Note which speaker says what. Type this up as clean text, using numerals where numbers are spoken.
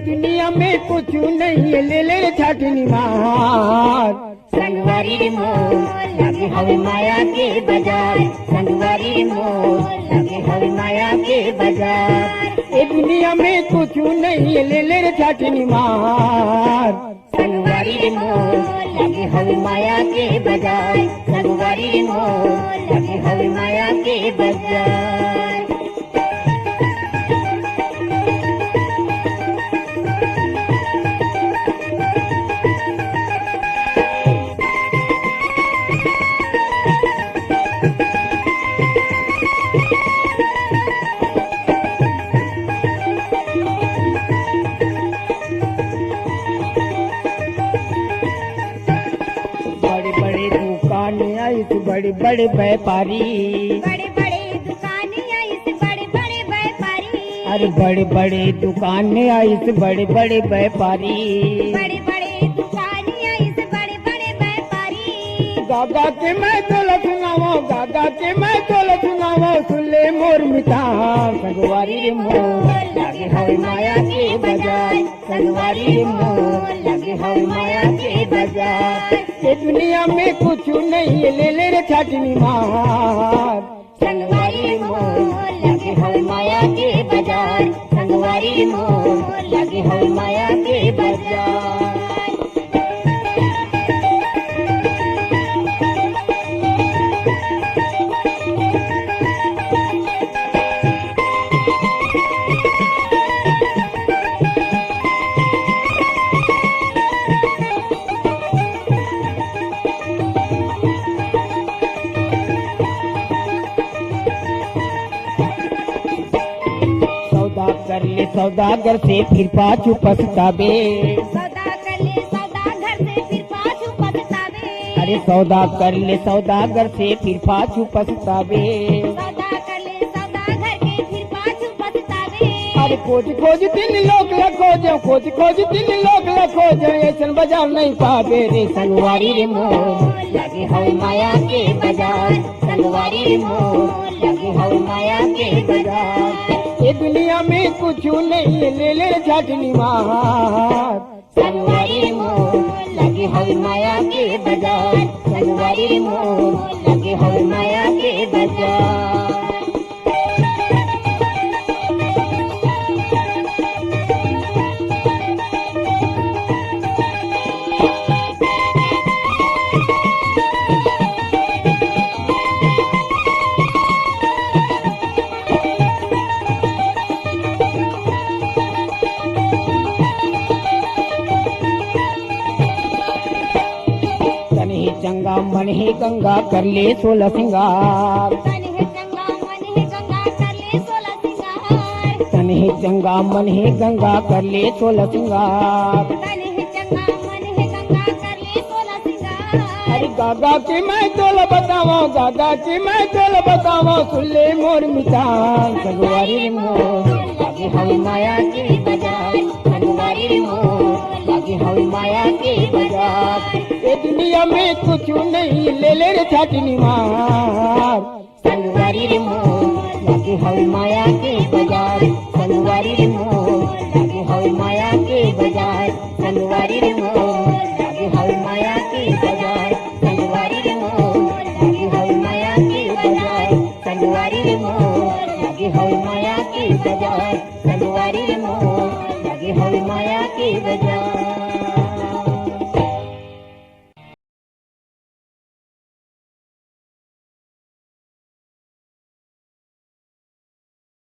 Speaker 1: दुनिया में कुछ नहीं ले ले छाटनी मार।
Speaker 2: संगवारी रे मोर लगे हवे माया के बाजार, संगवारी रे मोर लगे हवे माया के बाजार।
Speaker 1: ये दुनिया में कुछ नहीं ले ले छाटनी मार।
Speaker 2: संगवारी रे मोर लगे हवे माया के बाजार, संगवारी रे मोर लगे हवे माया के बाजार।
Speaker 1: बड़े बड़े व्यापारी,
Speaker 2: बड़े बड़े दुकानें आई से बड़े बड़े व्यापारी।
Speaker 1: अरे बड़े बड़े दुकानें आई से बड़े बड़े व्यापारी,
Speaker 2: बड़े बड़े दुकानें आई से बड़े बड़े व्यापारी।
Speaker 1: गागा के मैं तो लखनावा, गागा के मैं तो लखनावा, सुले मोर मिता। संगवारी रे मोर
Speaker 2: लगे हवे माया के बाजार, संगवारी रे मोर लगे हवे माया के बाजार।
Speaker 1: ये दुनिया में कुछ नहीं ले ले छाटनी मार।
Speaker 2: संगवारी रे मोर लगे हवे माया के बाजार, संगवारी रे मोर लगे हवे माया के बाजार।
Speaker 1: कर ले सौदागर से फिर पाछू पछतावे।
Speaker 2: सौदा कर ले सौदागर से फिर पाछू पछतावे।
Speaker 1: अरे सौदा कर ले सौदागर से फिर पाछू पछतावे।
Speaker 2: सौदा कर ले सौदागर के फिर पाछू पछतावे।
Speaker 1: अरे खोज खोज तीन लोग खोजो, खोज खोज तीन लोग खोजो, ऐसा बाजार नहीं पावे रे। संगवारी रे मोर
Speaker 2: लगे हवे माया के बाजार, संगवारी रे मोर लगे हवे माया के बाजार।
Speaker 1: ये दुनिया में कुछ नहीं ले ले छाटनी मार।
Speaker 2: संगवारी रे मोर लगे हवे माया के बाजार, संगवारी रे मोर लगे हवे माया के बाजार।
Speaker 1: चंगा मन ही गंगा कर ले 16 सिंगार।
Speaker 2: तन है चंगा मन है गंगा कर ले 16 सिंगार।
Speaker 1: तन ही चंगा मन ही गंगा कर ले 16 सिंगार।
Speaker 2: तन है चंगा मन है गंगा कर ले 16 सिंगार।
Speaker 1: अरे गागा के मैं तोल बतावा, गागा के मैं तोल बतावा, सुले मोर मिता। संगवारी रे मोर
Speaker 2: लगे हवे माया के बाजार, संगवारी रे मोर लगे हवे माया के बाजार।
Speaker 1: ये दुनिया में कुछ नहीं ले ले छाटनी मार।
Speaker 2: संगवारी रे मोर लगे हवे माया के बाजार, संगवारी रे मोर लगे हवे माया के बाजार, संगवारी रे मोर लगे हवे माया के बाजार, संगवारी रे मोर लगे हवे माया के बाजार, संगवारी रे मोर लगे हवे माया के बाजार, संगवारी रे मोर लगे हवे माया के बाजार।